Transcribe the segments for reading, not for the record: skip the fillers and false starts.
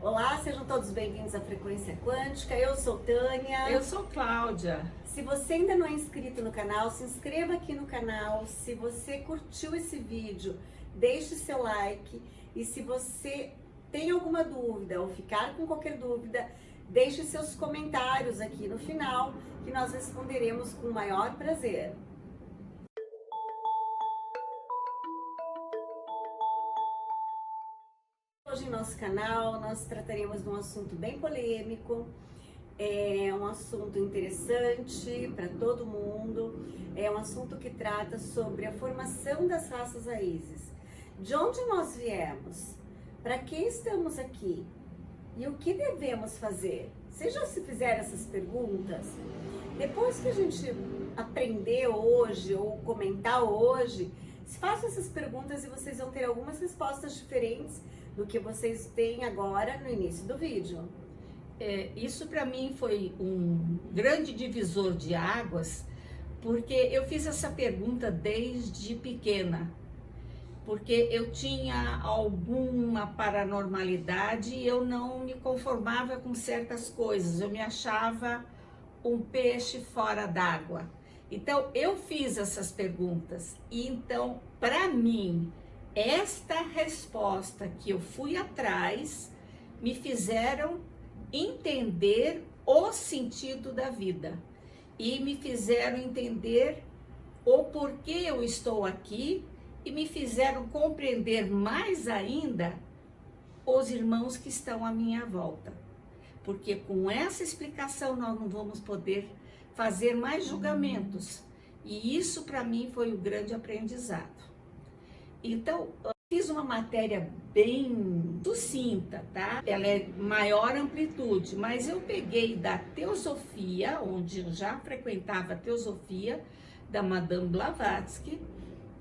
Olá, sejam todos bem-vindos à Frequência Quântica. Eu sou Tânia. Eu sou Cláudia. Se você ainda não é inscrito no canal, se inscreva aqui no canal. Se você curtiu esse vídeo, deixe seu like. E se você tem alguma dúvida ou ficar com qualquer dúvida, deixe seus comentários aqui no final, que nós responderemos com o maior prazer. Hoje em nosso canal nós trataremos de um assunto bem polêmico, é um assunto interessante para todo mundo, é um assunto que trata sobre a formação das raças raízes. De onde nós viemos? Para que estamos aqui? E o que devemos fazer? Vocês já se fizeram essas perguntas? Depois que a gente aprender hoje ou comentar hoje, façam essas perguntas e vocês vão ter algumas respostas diferentes do que vocês têm agora no início do vídeo. Isso para mim foi um grande divisor de águas, porque eu fiz essa pergunta desde pequena, porque eu tinha alguma paranormalidade e eu não me conformava com certas coisas, eu me achava um peixe fora d'água. Então eu fiz essas perguntas e então para mim esta resposta que eu fui atrás me fizeram entender o sentido da vida e me fizeram entender o porquê eu estou aqui e me fizeram compreender mais ainda os irmãos que estão à minha volta, porque com essa explicação nós não vamos poder fazer mais julgamentos, e isso para mim foi o grande aprendizado. Então, eu fiz uma matéria bem sucinta, tá? Ela é maior amplitude, mas eu peguei da Teosofia, onde eu já frequentava a Teosofia, da Madame Blavatsky,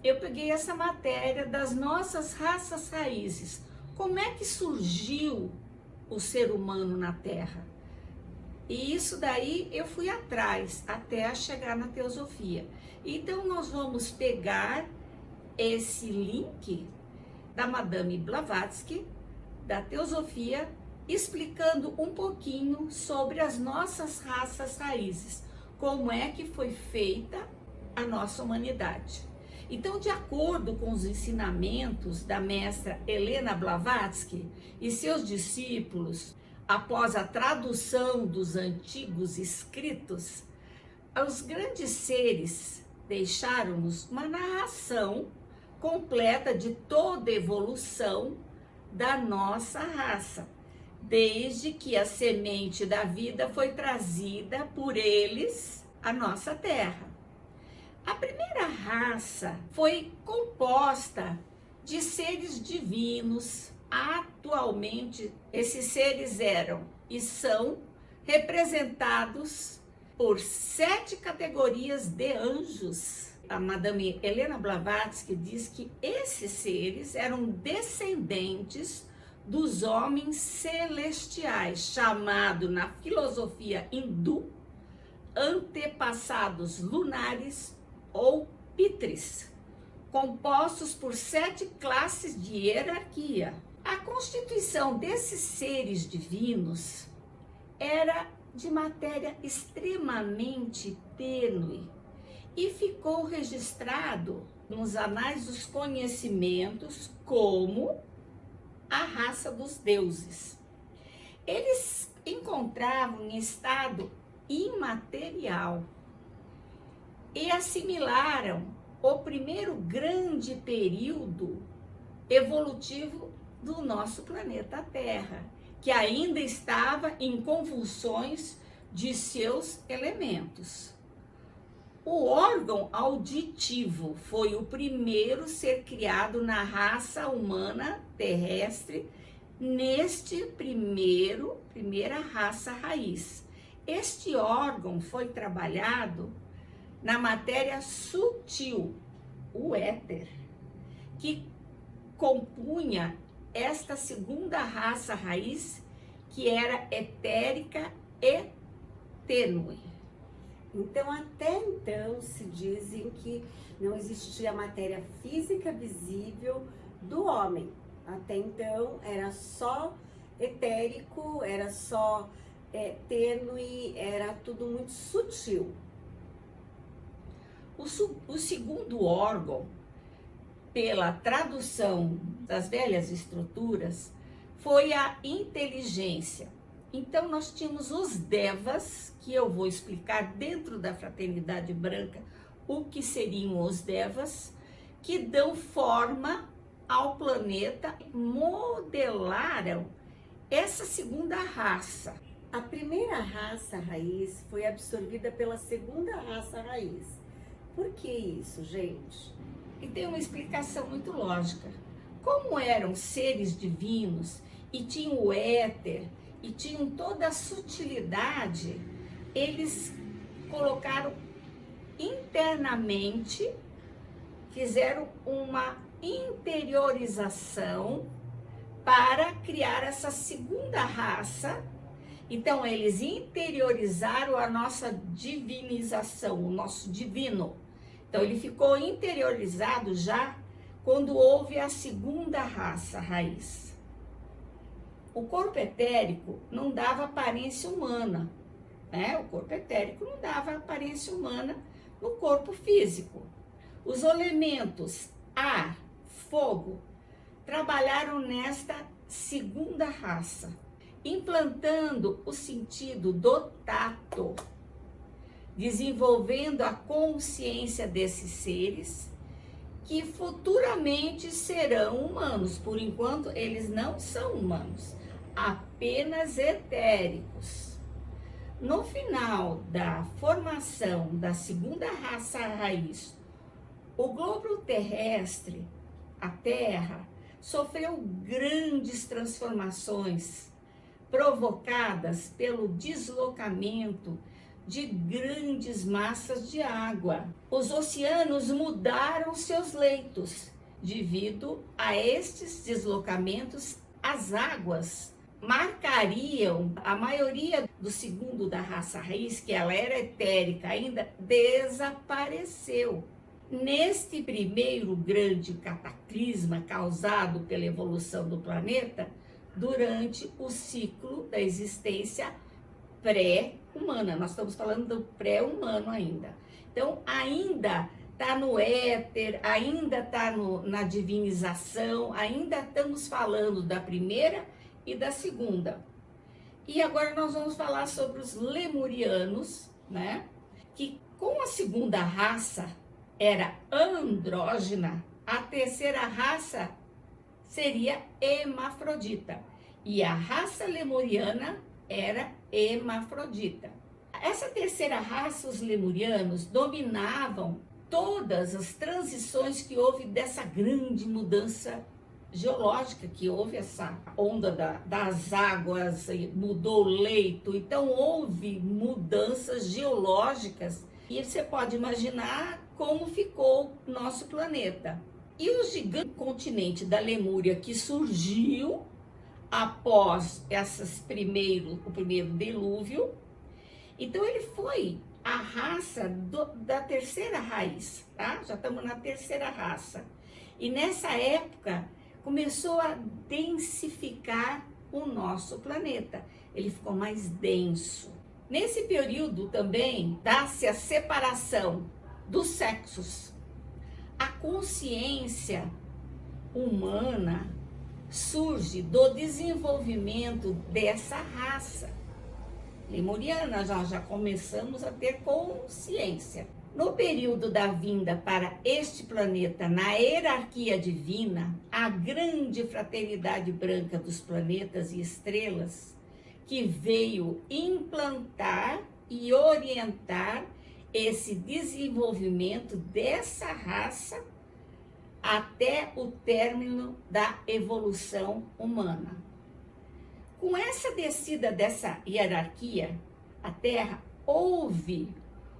eu peguei essa matéria das nossas raças raízes. Como é que surgiu o ser humano na Terra? E isso daí eu fui atrás, até chegar na Teosofia. Então, nós vamos pegar esse link da Madame Blavatsky, da Teosofia, explicando um pouquinho sobre as nossas raças raízes, como é que foi feita a nossa humanidade. Então, de acordo com os ensinamentos da mestra Helena Blavatsky e seus discípulos, após a tradução dos antigos escritos, os grandes seres deixaram-nos uma narração completa de toda a evolução da nossa raça, desde que a semente da vida foi trazida por eles à nossa terra. A primeira raça foi composta de seres divinos. Atualmente, esses seres eram e são representados por 7 categorias de anjos. A Madame Helena Blavatsky diz que esses seres eram descendentes dos homens celestiais, chamado na filosofia hindu antepassados lunares ou pitris, compostos por 7 classes de hierarquia. A constituição desses seres divinos era de matéria extremamente tênue e ficou registrado nos anais dos conhecimentos como a raça dos deuses. Eles encontravam em estado imaterial e assimilaram o primeiro grande período evolutivo do nosso planeta Terra, que ainda estava em convulsões de seus elementos. O órgão auditivo foi o primeiro ser criado na raça humana terrestre, neste primeira raça raiz. Este órgão foi trabalhado na matéria sutil, o éter, que compunha esta segunda raça raiz, que era etérica e tênue. Então, até então, se dizem que não existia matéria física visível do homem. Até então, era só etérico, era só tênue, era tudo muito sutil. O segundo órgão, pela tradução das velhas estruturas, foi a inteligência. Então nós tínhamos os devas, que eu vou explicar dentro da Fraternidade Branca o que seriam os devas, que dão forma ao planeta, modelaram essa segunda raça. A primeira raça raiz foi absorvida pela segunda raça raiz. Por que isso, gente? E tem uma explicação muito lógica. Como eram seres divinos e tinham o éter e tinham toda a sutilidade, eles colocaram internamente, fizeram uma interiorização para criar essa segunda raça. Então, eles interiorizaram a nossa divinização, o nosso divino. Então, ele ficou interiorizado já quando houve a segunda raça raiz. O corpo etérico não dava aparência humana, né? O corpo etérico não dava aparência humana no corpo físico. Os elementos ar, fogo, trabalharam nesta segunda raça, implantando o sentido do tato, desenvolvendo a consciência desses seres que futuramente serão humanos. Por enquanto, eles não são humanos, apenas etéricos. No final da formação da segunda raça raiz, o globo terrestre, a Terra, sofreu grandes transformações provocadas pelo deslocamento de grandes massas de água. Os oceanos mudaram seus leitos. Devido a estes deslocamentos, as águas marcariam a maioria do segundo da raça raiz, que ela era etérica, ainda desapareceu. Neste primeiro grande cataclisma causado pela evolução do planeta, durante o ciclo da existência pré-humana. Nós estamos falando do pré-humano ainda. Então, ainda está no éter, ainda está na divinização, ainda estamos falando da primeira e da segunda. E agora nós vamos falar sobre os lemurianos, né? Que com a segunda raça era andrógena, a terceira raça seria hermafrodita. E a raça lemuriana era hermafrodita. Essa terceira raça, os lemurianos, dominavam todas as transições que houve dessa grande mudança geológica, que houve essa onda das águas, mudou o leito. Então houve mudanças geológicas e você pode imaginar como ficou nosso planeta. E o gigante continente da Lemúria, que surgiu após o primeiro dilúvio, então ele foi a raça da terceira raiz, tá? Já estamos na terceira raça. E nessa época começou a densificar o nosso planeta. Ele ficou mais denso. Nesse período também dá-se a separação dos sexos. A consciência humana surge do desenvolvimento dessa raça lemuriana. Já começamos a ter consciência. No período da vinda para este planeta, na hierarquia divina, a grande fraternidade branca dos planetas e estrelas, que veio implantar e orientar esse desenvolvimento dessa raça até o término da evolução humana. Com essa descida dessa hierarquia, a Terra houve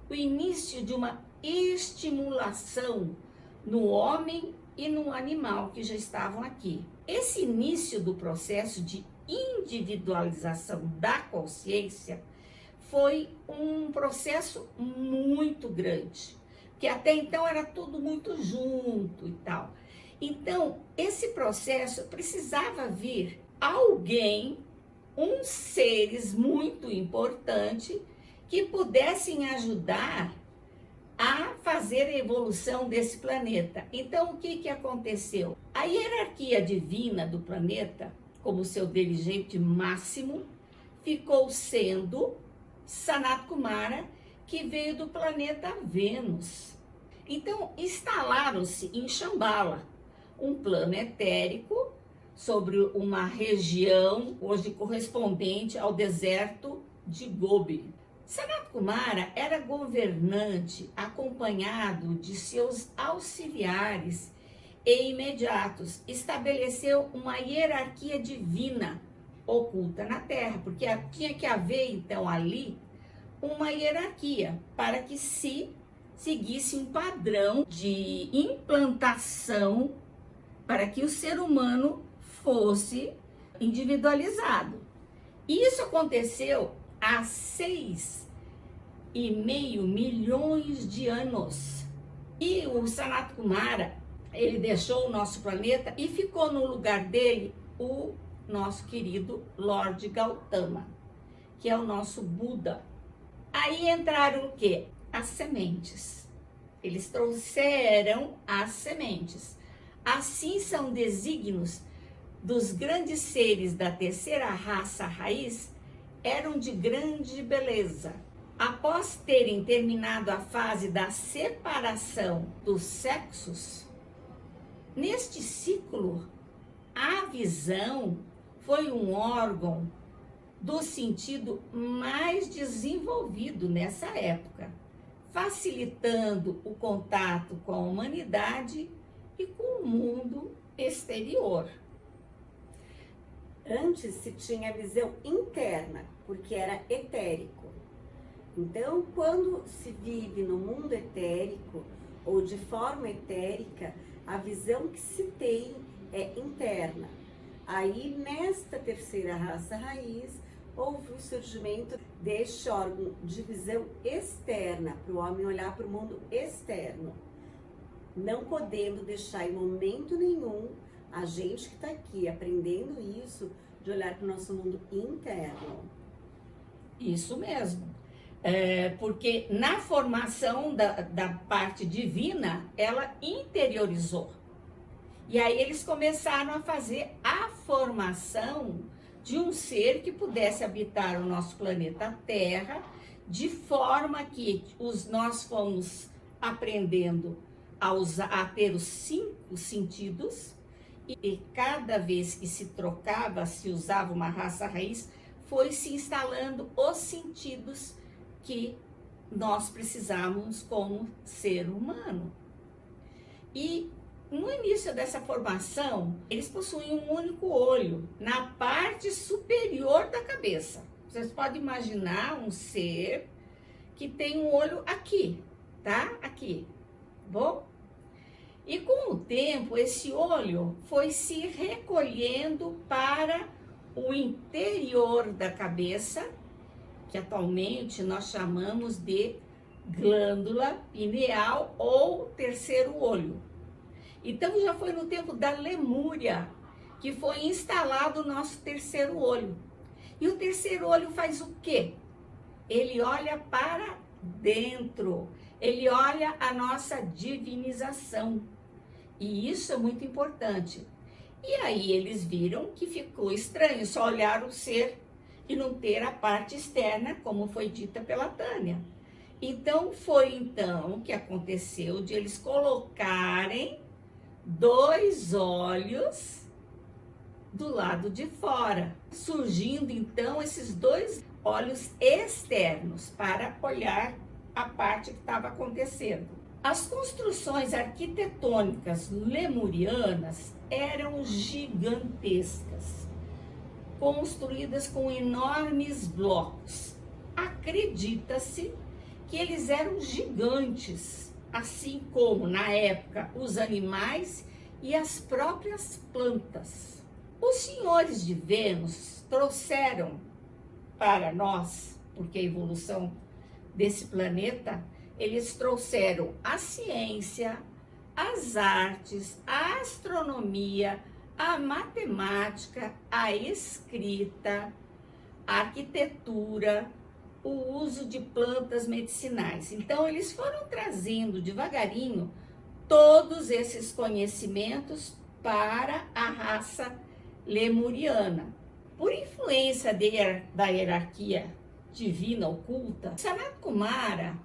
o início de uma estimulação no homem e no animal que já estavam aqui. Esse início do processo de individualização da consciência foi um processo muito grande, que até então era tudo muito junto e tal. Então, esse processo precisava vir alguém uns seres muito importantes que pudessem ajudar a fazer a evolução desse planeta. Então, o que aconteceu? A hierarquia divina do planeta, como seu dirigente máximo, ficou sendo Sanat Kumara, que veio do planeta Vênus. Então, instalaram-se em Shambhala, um plano etérico, sobre uma região hoje correspondente ao deserto de Gobi. Sanat Kumara era governante acompanhado de seus auxiliares e imediatos. Estabeleceu uma hierarquia divina oculta na Terra, porque tinha que haver então ali uma hierarquia para que se seguisse um padrão de implantação para que o ser humano fosse individualizado. E isso aconteceu há 6,5 milhões de anos. E o Sanat Kumara, ele deixou o nosso planeta e ficou no lugar dele o nosso querido Lord Gautama, que é o nosso Buda. Aí entraram o quê? As sementes. Eles trouxeram as sementes. Assim são desígnios dos grandes seres da terceira raça raiz, eram de grande beleza. Após terem terminado a fase da separação dos sexos, neste ciclo, a visão foi um órgão do sentido mais desenvolvido nessa época, facilitando o contato com a humanidade e com o mundo exterior. Antes se tinha a visão interna, porque era etérico. Então, quando se vive no mundo etérico ou de forma etérica, a visão que se tem é interna. Aí, nesta terceira raça raiz, houve o surgimento deste órgão de visão externa, para o homem olhar para o mundo externo, não podendo deixar em momento nenhum a gente que está aqui aprendendo isso, de olhar para o nosso mundo interno. Isso mesmo. Porque na formação da parte divina, ela interiorizou. E aí eles começaram a fazer a formação de um ser que pudesse habitar o nosso planeta Terra, de forma que nós fomos aprendendo a ter os 5 sentidos, e cada vez que se trocava, se usava uma raça raiz, foi se instalando os sentidos que nós precisamos como ser humano. E no início dessa formação, eles possuem um único olho na parte superior da cabeça. Vocês podem imaginar um ser que tem um olho aqui, tá? Aqui, bom? E com o tempo, esse olho foi se recolhendo para o interior da cabeça, que atualmente nós chamamos de glândula pineal ou terceiro olho. Então já foi no tempo da Lemúria que foi instalado o nosso terceiro olho. E o terceiro olho faz o quê? Ele olha para dentro, ele olha a nossa divinização. E isso é muito importante. E aí eles viram que ficou estranho só olhar o ser e não ter a parte externa, como foi dita pela Tânia. Então foi que aconteceu de eles colocarem 2 olhos do lado de fora, surgindo então esses 2 olhos externos para olhar a parte que estava acontecendo. As construções arquitetônicas lemurianas eram gigantescas, construídas com enormes blocos. Acredita-se que eles eram gigantes, assim como, na época, os animais e as próprias plantas. Os senhores de Vênus trouxeram para nós, porque a evolução desse planeta, eles trouxeram a ciência, as artes, a astronomia, a matemática, a escrita, arquitetura, o uso de plantas medicinais. Então, eles foram trazendo devagarinho todos esses conhecimentos para a raça lemuriana. Por influência da hierarquia divina oculta, Sanat Kumara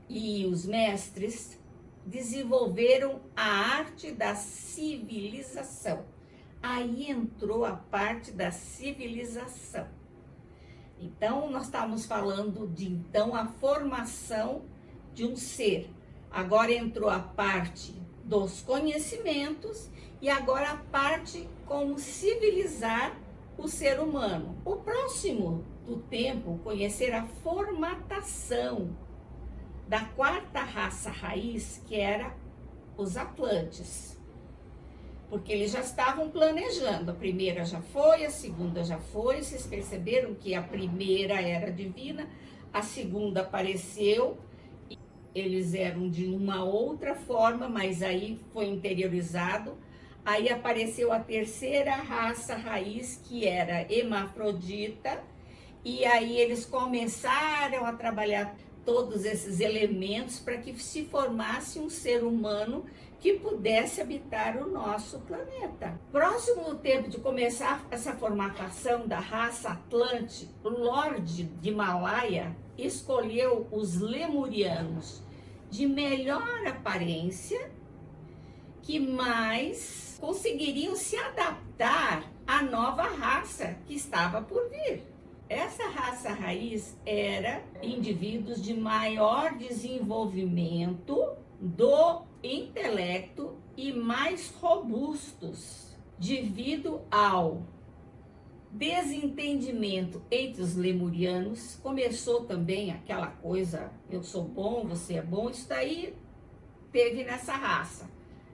e os mestres desenvolveram a arte da civilização. Aí entrou a parte da civilização. Então, nós estávamos falando de a formação de um ser. Agora entrou a parte dos conhecimentos e agora a parte como civilizar o ser humano. O próximo do tempo, conhecer a formatação da quarta raça raiz, que era os Atlantes. Porque eles já estavam planejando, a primeira já foi, a segunda já foi, vocês perceberam que a primeira era divina, a segunda apareceu, eles eram de uma outra forma, mas aí foi interiorizado, aí apareceu a terceira raça raiz, que era hermafrodita, e aí eles começaram a trabalhar todos esses elementos para que se formasse um ser humano que pudesse habitar o nosso planeta. Próximo do tempo de começar essa formatação da raça Atlante, o Lorde de Himalaia escolheu os lemurianos de melhor aparência, que mais conseguiriam se adaptar à nova raça que estava por vir. Essa raça raiz era indivíduos de maior desenvolvimento do intelecto e mais robustos, devido ao desentendimento entre os lemurianos. Começou também aquela coisa, eu sou bom, você é bom, isso daí teve nessa raça.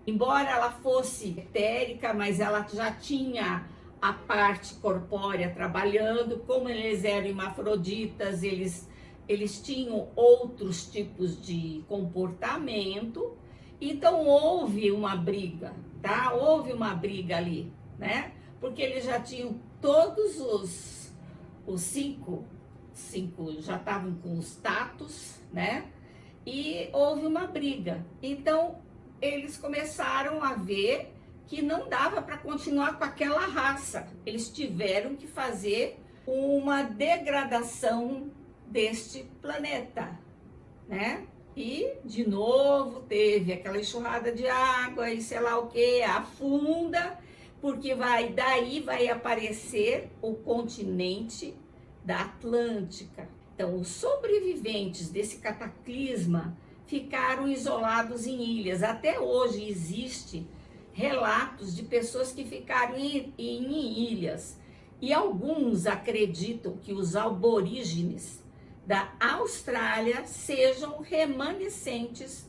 Embora ela fosse etérica, mas ela já tinha a parte corpórea trabalhando. Como eles eram hermafroditas, eles tinham outros tipos de comportamento. Então houve uma briga, tá? Houve uma briga ali, né? Porque eles já tinham todos os cinco já estavam com os status, né? E houve uma briga. Então eles começaram a ver que não dava para continuar com aquela raça. Eles tiveram que fazer uma degradação deste planeta, né? E, de novo, teve aquela enxurrada de água e sei lá o que, afunda, porque daí vai aparecer o continente da Atlântica. Então, os sobreviventes desse cataclisma ficaram isolados em ilhas. Até hoje existe relatos de pessoas que ficaram em ilhas. E alguns acreditam que os aborígenes da Austrália sejam remanescentes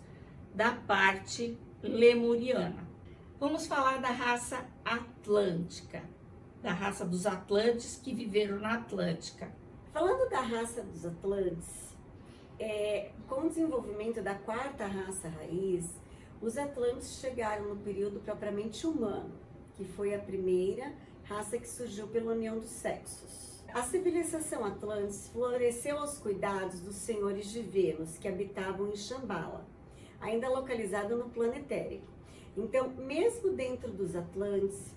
da parte lemuriana. Vamos falar da raça atlântica, da raça dos Atlantes que viveram na Atlântica. Falando da raça dos Atlantes, com o desenvolvimento da quarta raça raiz, os Atlantes chegaram no período propriamente humano, que foi a primeira raça que surgiu pela união dos sexos. A civilização Atlantes floresceu aos cuidados dos senhores de Vênus, que habitavam em Shambhala, ainda localizado no planetérico. Então, mesmo dentro dos Atlantes,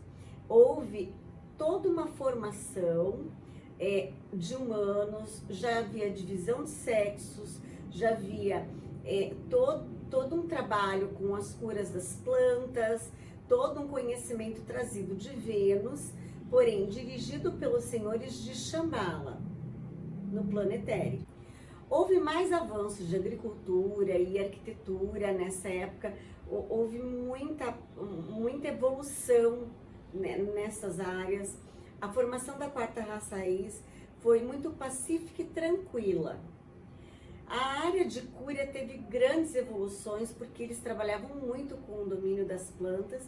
houve toda uma formação de humanos, já havia divisão de sexos, já havia todo um trabalho com as curas das plantas, todo um conhecimento trazido de Vênus, porém dirigido pelos senhores de Shambhala, no planetério. Houve mais avanços de agricultura e arquitetura nessa época, houve muita evolução, né, nessas áreas. A formação da quarta raça raiz foi muito pacífica e tranquila. A área de cura teve grandes evoluções porque eles trabalhavam muito com o domínio das plantas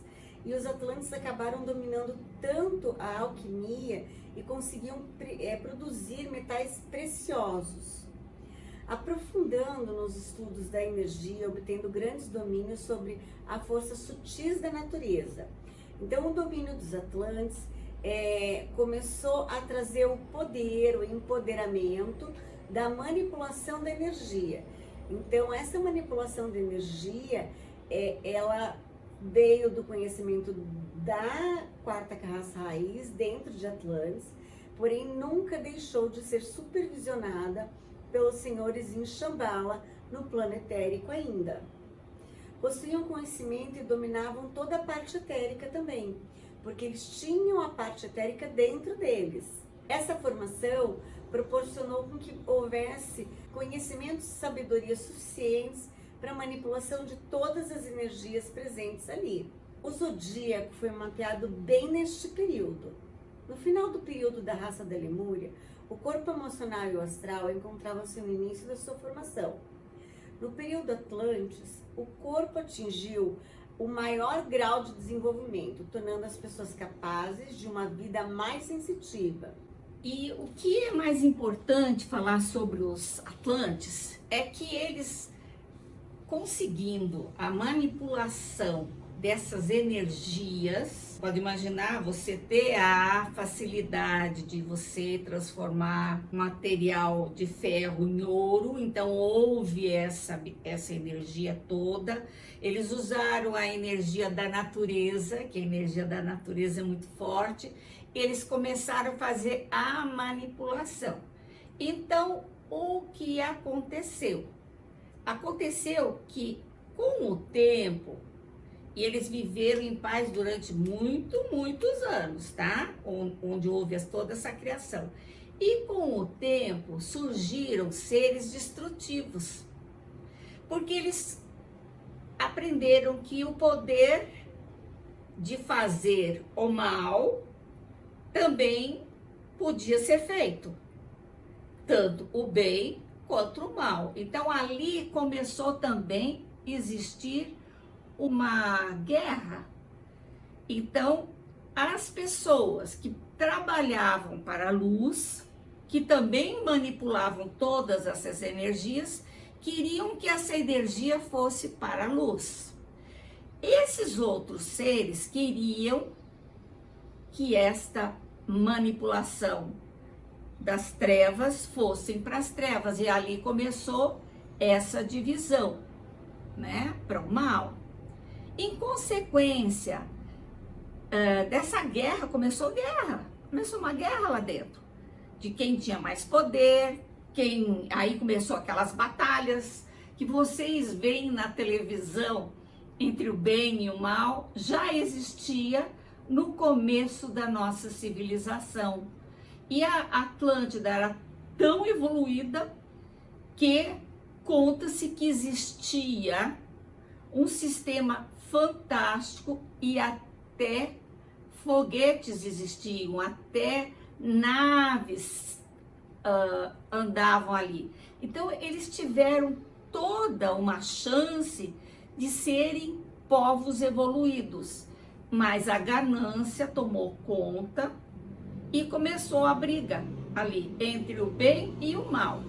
e os Atlantes acabaram dominando tanto a alquimia e conseguiam produzir metais preciosos, aprofundando nos estudos da energia, obtendo grandes domínios sobre a força sutis da natureza. Então, o domínio dos Atlantes começou a trazer o poder, o empoderamento da manipulação da energia. Então, essa manipulação da energia, ela veio do conhecimento da quarta raça raiz dentro de Atlantis, porém nunca deixou de ser supervisionada pelos senhores em Shambhala, no plano etérico ainda. Possuíam conhecimento e dominavam toda a parte etérica também, porque eles tinham a parte etérica dentro deles. Essa formação proporcionou com que houvesse conhecimentos e sabedoria suficientes para a manipulação de todas as energias presentes ali. O zodíaco foi mapeado bem neste período. No final do período da raça da Lemúria, o corpo emocional e o astral encontravam-se no início da sua formação. No período Atlantis, o corpo atingiu o maior grau de desenvolvimento, tornando as pessoas capazes de uma vida mais sensitiva. E o que é mais importante falar sobre os Atlantes é que eles, conseguindo a manipulação dessas energias, pode imaginar você ter a facilidade de você transformar material de ferro em ouro, então houve essa energia toda. Eles usaram a energia da natureza, que a energia da natureza é muito forte, eles começaram a fazer a manipulação. Então, o que aconteceu? Aconteceu que, com o tempo, e eles viveram em paz durante muitos anos, tá? Onde houve toda essa criação. E com o tempo, surgiram seres destrutivos, porque eles aprenderam que o poder de fazer o mal também podia ser feito, tanto o bem quanto o mal. Então ali começou também a existir uma guerra. Então as pessoas que trabalhavam para a luz, que também manipulavam todas essas energias, queriam que essa energia fosse para a luz. Esses outros seres queriam que esta manipulação das trevas fossem para as trevas, e ali começou essa divisão, né, para o mal. Em consequência dessa guerra, começou uma guerra lá dentro, de quem tinha mais poder, aí começou aquelas batalhas que vocês veem na televisão entre o bem e o mal, já existia no começo da nossa civilização. E a Atlântida era tão evoluída que conta-se que existia um sistema fantástico e até foguetes existiam, até naves andavam ali. Então eles tiveram toda uma chance de serem povos evoluídos. Mas a ganância tomou conta e começou a briga ali entre o bem e o mal.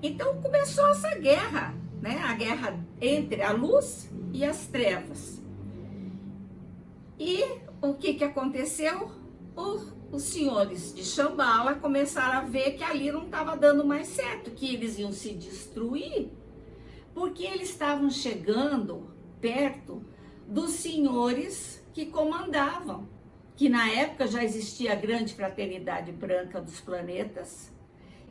Então começou essa guerra, né? A guerra entre a luz e as trevas. E o que aconteceu? Os senhores de Shambhala começaram a ver que ali não estava dando mais certo, que eles iam se destruir, porque eles estavam chegando perto dos senhores que comandavam, que na época já existia a grande fraternidade branca dos planetas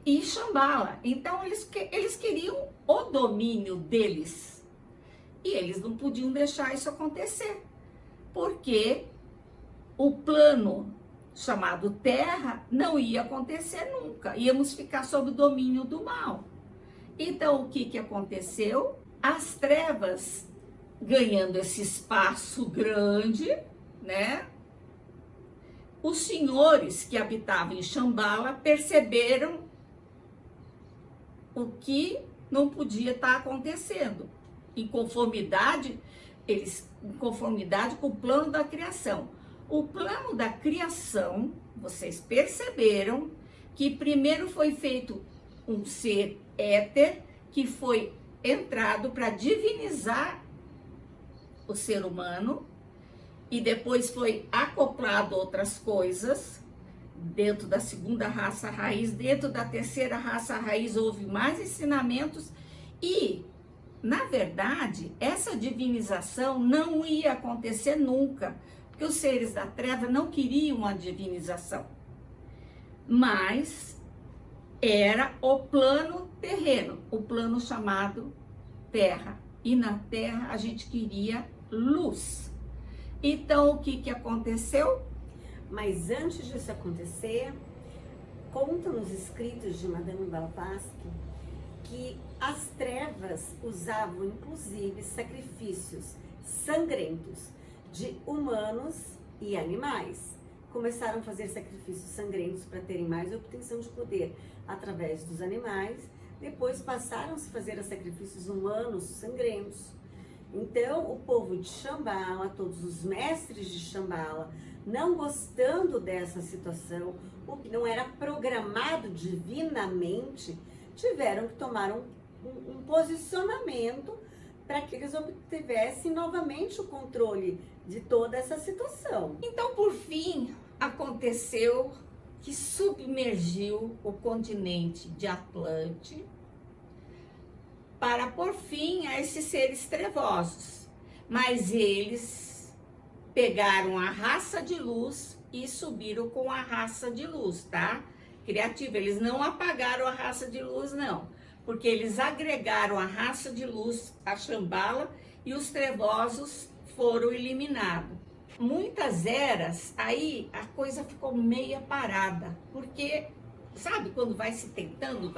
e Shambhala. Então eles queriam o domínio deles e eles não podiam deixar isso acontecer, porque o plano chamado Terra não ia acontecer nunca, íamos ficar sob o domínio do mal. Então o que aconteceu? As trevas, ganhando esse espaço grande, né? Os senhores que habitavam em Shambhala perceberam o que não podia estar acontecendo, em conformidade com o plano da criação. O plano da criação, vocês perceberam que primeiro foi feito um ser éter que foi entrado para divinizar o ser humano, e depois foi acoplado outras coisas dentro da segunda raça raiz. Dentro da terceira raça raiz houve mais ensinamentos e, na verdade, essa divinização não ia acontecer nunca, porque os seres da treva não queriam a divinização, mas era o plano terreno, o plano chamado Terra, e na Terra a gente queria luz. Então, o que aconteceu? Mas antes disso acontecer, conta nos escritos de Madame Blavatsky que as trevas usavam inclusive sacrifícios sangrentos de humanos e animais. Começaram a fazer sacrifícios sangrentos para terem mais obtenção de poder através dos animais. Depois passaram a se fazer sacrifícios humanos sangrentos. Então, o povo de Shambhala, todos os mestres de Shambhala, não gostando dessa situação, o que não era programado divinamente, tiveram que tomar um posicionamento para que eles obtivessem novamente o controle de toda essa situação. Então, por fim, aconteceu que submergiu o continente de Atlante para pôr fim a esses seres trevosos. Mas eles pegaram a raça de luz e subiram com a raça de luz, tá? Criativa, eles não apagaram a raça de luz, não. Porque eles agregaram a raça de luz a Shambhala e os trevosos foram eliminados. Muitas eras, aí a coisa ficou meia parada, porque, sabe, quando vai se tentando,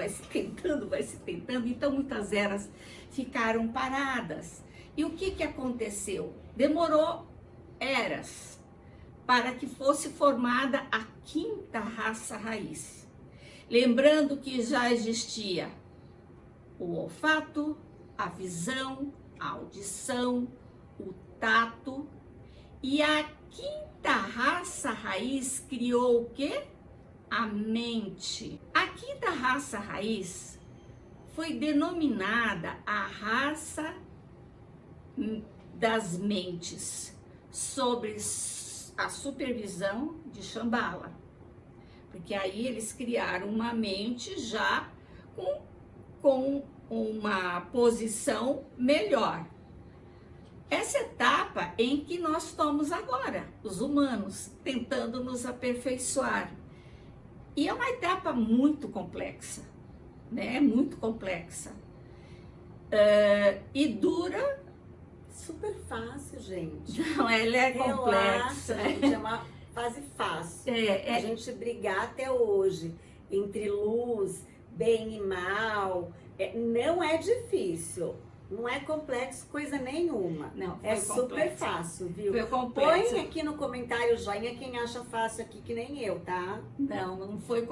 então muitas eras ficaram paradas. E o que aconteceu? Demorou eras para que fosse formada a quinta raça raiz. Lembrando que já existia o olfato, a visão, a audição, o tato, e a quinta raça raiz criou o quê? A mente. A quinta raça raiz foi denominada a raça das mentes, sobre a supervisão de Shambhala. Porque aí eles criaram uma mente já com uma posição melhor. Essa etapa em que nós estamos agora, os humanos, tentando nos aperfeiçoar. E é uma etapa muito complexa, né? Muito complexa. E dura... Super fácil, gente. Não, ela é complexa. Gente, é uma fase fácil. A gente brigar até hoje entre luz, bem e mal, não é difícil. Não é complexo coisa nenhuma. Não, é super fácil, viu? Foi complexo. Põe aqui no comentário joinha quem acha fácil aqui que nem eu, tá? Não foi.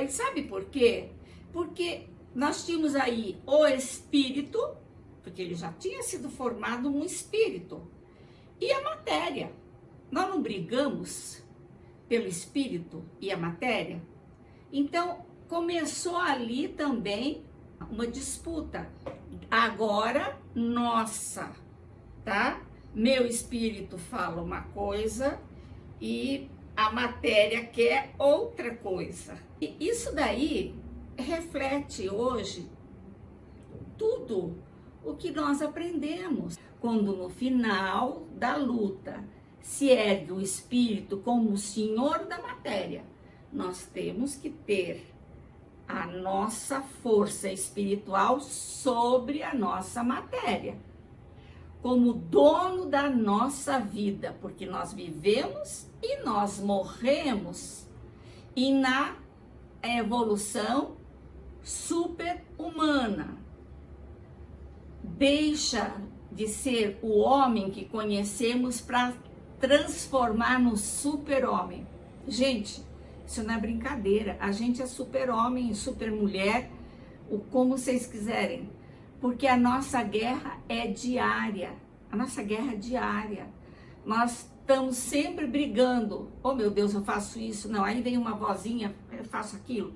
Sabe por quê? Porque nós tínhamos aí o espírito, porque ele já tinha sido formado um espírito, e a matéria. Nós não brigamos pelo espírito e a matéria? Então, começou ali também uma disputa. Agora, nossa, tá? Meu espírito fala uma coisa e a matéria quer outra coisa. E isso daí reflete hoje tudo o que nós aprendemos. Quando no final da luta se ergue o espírito como o senhor da matéria, nós temos que ter a nossa força espiritual sobre a nossa matéria, como dono da nossa vida, porque nós vivemos e nós morremos, e na evolução super-humana. Deixa de ser o homem que conhecemos para transformar no super-homem. Gente, isso não é brincadeira. A gente é super-homem, super-mulher, como vocês quiserem. Porque a nossa guerra é diária. A nossa guerra é diária. Nós estamos sempre brigando. Oh, meu Deus, eu faço isso. Não, aí vem uma vozinha, eu faço aquilo.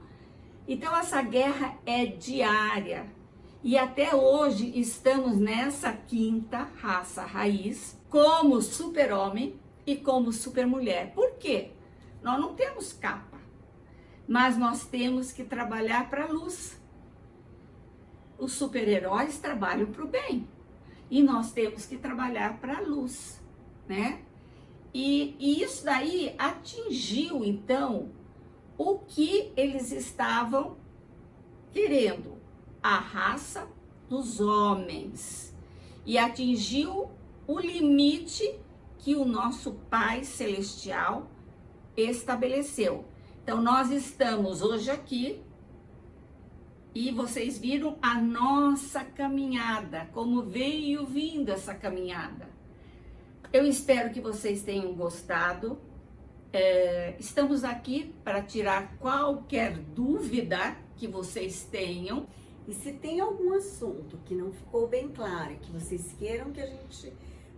Então, essa guerra é diária. E até hoje estamos nessa quinta raça raiz, como super-homem e como super-mulher. Por quê? Nós não temos capa, mas nós temos que trabalhar para a luz. Os super-heróis trabalham para o bem e nós temos que trabalhar para a luz, né? E isso daí atingiu, então, o que eles estavam querendo, a raça dos homens, e atingiu o limite que o nosso Pai Celestial estabeleceu. Então, nós estamos hoje aqui e vocês viram a nossa caminhada, como veio vindo essa caminhada. Eu espero que vocês tenham gostado. Estamos aqui para tirar qualquer dúvida que vocês tenham. E se tem algum assunto que não ficou bem claro, que vocês queiram que a gente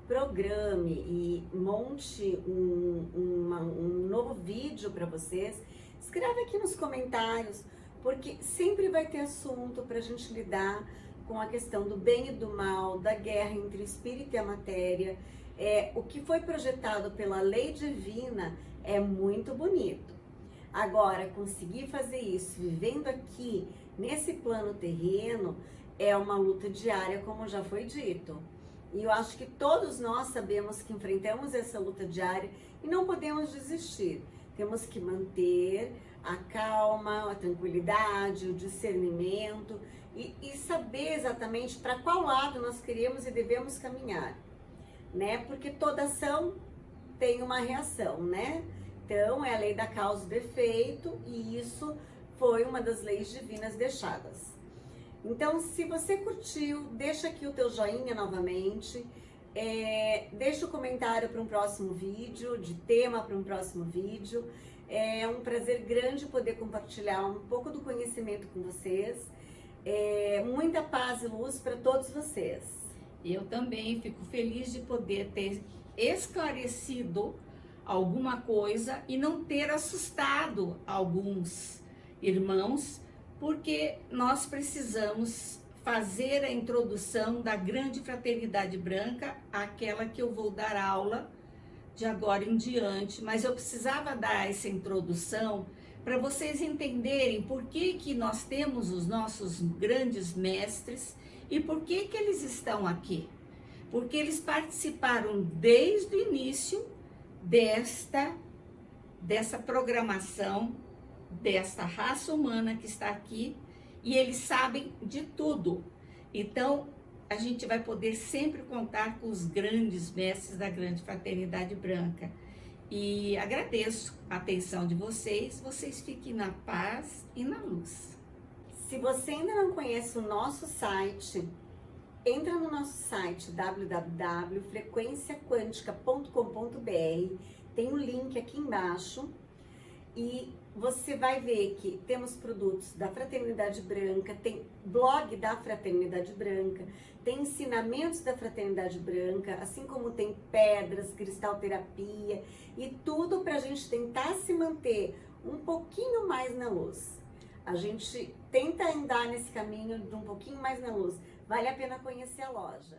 programe e monte um novo vídeo para vocês, escreve aqui nos comentários, porque sempre vai ter assunto para a gente lidar com a questão do bem e do mal, da guerra entre o espírito e a matéria. O que foi projetado pela lei divina é muito bonito. Agora, conseguir fazer isso vivendo aqui, nesse plano terreno, é uma luta diária, como já foi dito. E eu acho que todos nós sabemos que enfrentamos essa luta diária e não podemos desistir. Temos que manter a calma, a tranquilidade, o discernimento e saber exatamente para qual lado nós queremos e devemos caminhar, né? Porque toda ação tem uma reação, né? Então, é a lei da causa e do efeito, e isso foi uma das leis divinas deixadas. Então, se você curtiu, deixa aqui o teu joinha novamente, deixa o comentário para um próximo vídeo, de tema para um próximo vídeo. É um prazer grande poder compartilhar um pouco do conhecimento com vocês. Muita paz e luz para todos vocês. Eu também fico feliz de poder ter esclarecido alguma coisa e não ter assustado alguns irmãos, porque nós precisamos fazer a introdução da grande fraternidade branca, aquela que eu vou dar aula de agora em diante, mas eu precisava dar essa introdução para vocês entenderem por que nós temos os nossos grandes mestres e por que eles estão aqui. Porque eles participaram desde o início dessa programação, desta raça humana que está aqui, e eles sabem de tudo. Então, a gente vai poder sempre contar com os grandes mestres da grande fraternidade branca. E agradeço a atenção de vocês. Vocês fiquem na paz e na luz. Se você ainda não conhece o nosso site, entra no nosso site www.frequenciaquantica.com.br, tem um link aqui embaixo e você vai ver que temos produtos da Fraternidade Branca, tem blog da Fraternidade Branca, tem ensinamentos da Fraternidade Branca, assim como tem pedras, cristalterapia e tudo para a gente tentar se manter um pouquinho mais na luz. A gente tenta andar nesse caminho de um pouquinho mais na luz. Vale a pena conhecer a loja.